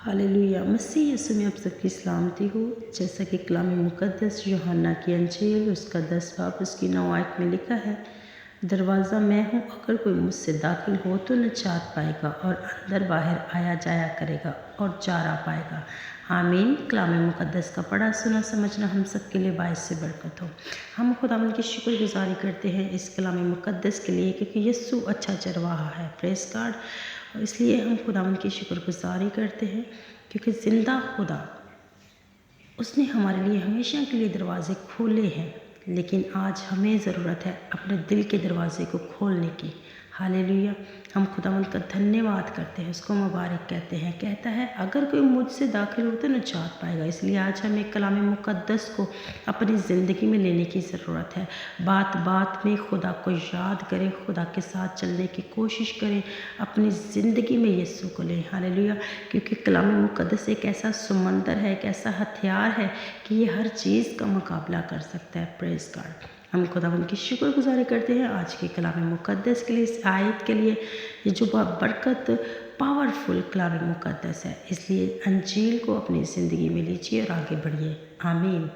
Hallelujah. मसीह यीशु में आप सबकी सलामती हो। जैसा कि कलाम मुक़द्दस यूहन्ना की अंजील उसका 10 बाब उसकी 9 आयत में लिखा है, दरवाज़ा मैं हूँ, अगर कोई मुझसे दाखिल हो तो निजात पाएगा और अंदर बाहर आया जाया करेगा और चारा पाएगा। आमीन। कलाम मुक़द्दस का पढ़ा सुना समझना हम सबके लिए बाइस से बरकत हो। हम खुदावंद की शुक्रगुजारी करते हैं इस कलाम मुक़द्दस के लिए, क्योंकि यीशु अच्छा चरवाहा है। Praise God. और इसलिए हम खुदावंद की शुक्रगुजारी करते हैं, क्योंकि ज़िंदा खुदा उसने हमारे लिए हमेशा के लिए दरवाज़े खोले हैं, लेकिन आज हमें ज़रूरत है अपने दिल के दरवाज़े को खोलने की। हालेलुया। हम खुदावंद का धन्यवाद करते हैं, उसको मुबारक कहते हैं। कहता है अगर कोई मुझसे दाखिल हो तो निजात पाएगा। इसलिए आज हमें कलाम मुक़द्दस को अपनी ज़िंदगी में लेने की ज़रूरत है। बात बात में खुदा को याद करें, खुदा के साथ चलने की कोशिश करें, अपनी ज़िंदगी में यीशु को लें। हालेलुया। क्योंकि कलाम मुक़द्दस एक ऐसा समंदर है, एक ऐसा हथियार है कि ये हर चीज़ का मुकाबला कर सकता है। Praise God. हम खुदावंद की शुक्रगुजारी करते हैं आज के कलाम मुक़द्दस के लिए, इस आयत के लिए, ये जो बरकत पावरफुल कलाम मुक़द्दस है। इसलिए अंजील को अपनी ज़िंदगी में लीजिए और आगे बढ़िए। आमीन।